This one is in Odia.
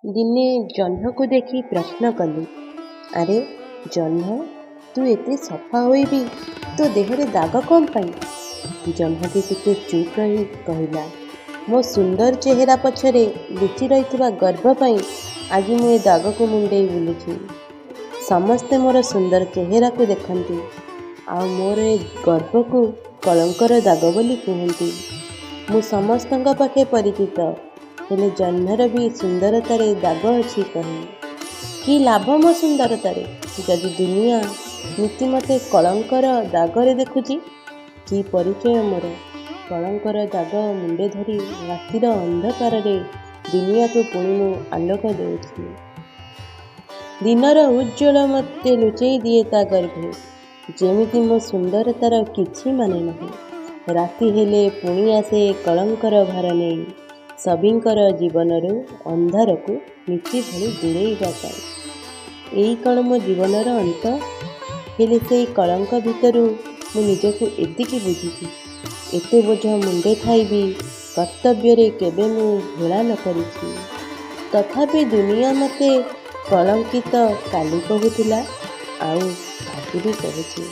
ଦିନେ ଜହ୍ନକୁ ଦେଖି ପ୍ରଶ୍ନ କଲି, ଆରେ ଜହ୍ନ, ତୁ ଏତେ ସଫା ହୋଇ ବି ତୋ ଦେହରେ ଦାଗ କ'ଣ ପାଇଁ? ଜହ୍ନଟି ଟିକେ ଚୁପ୍ ରହି କହିଲା, ମୋ ସୁନ୍ଦର ଚେହେରା ପଛରେ ଲୁଚି ରହିଥିବା ଗର୍ବ ପାଇଁ ଆଜି ମୁଁ ଏ ଦାଗକୁ ମୁଣ୍ଡେଇ ବୁଲୁଛି। ସମସ୍ତେ ମୋର ସୁନ୍ଦର ଚେହେରାକୁ ଦେଖନ୍ତି, ଆଉ ମୋର ଏ ଗର୍ବକୁ କଳଙ୍କର ଦାଗ ବୋଲି କୁହନ୍ତି। ମୁଁ ସମସ୍ତଙ୍କ ପାଖେ ପରିଚିତ, ହେଲେ ଜହ୍ନର ବି ସୁନ୍ଦରତାରେ ଦାଗ ଅଛି କହି। କି ଲାଭ ମୋ ସୁନ୍ଦରତାରେ ଯଦି ଦୁନିଆ ନୀତି ମୋତେ କଳଙ୍କର ଦାଗରେ ଦେଖୁଛି? କି ପରିଚୟ ମୋର? କଳଙ୍କର ଦାଗ ମୁଣ୍ଡେ ଧରି ରାତିର ଅନ୍ଧକାରରେ ଦୁନିଆକୁ ପୁଣି ମୁଁ ଆଲୋକ ଦେଉଛି। ଦିନର ଉଜ୍ଜ୍ୱଳ ମୋତେ ଲୁଚେଇ ଦିଏ ତା ଗର୍ଭେ, ଯେମିତି ମୋ ସୁନ୍ଦରତାର କିଛି ମାନେ ନାହିଁ। ରାତି ହେଲେ ପୁଣି ଆସେ କଳଙ୍କର ଭାର ନେଇ, ସଭିଙ୍କର ଜୀବନରୁ ଅନ୍ଧାରକୁ ନିତି ଭଳି ଦୂରେଇବା ପାଇଁ। ଏଇ କ'ଣ ମୋ ଜୀବନର ଅନ୍ତ? ହେଲେ ସେଇ କଳଙ୍କ ଭିତରୁ ମୁଁ ନିଜକୁ ଏତିକି ବୁଝିଛି, ଏତେ ବୋଝ ମୁଣ୍ଡେ ଥାଇ ବି କର୍ତ୍ତବ୍ୟରେ କେବେ ମୁଁ ହେଳା ନ କରିଛି। ତଥାପି ଦୁନିଆ ମୋତେ କଳଙ୍କିତ କାଲି କହୁଥିଲା, ଆଉ ଆଜି ବି କହୁଛି।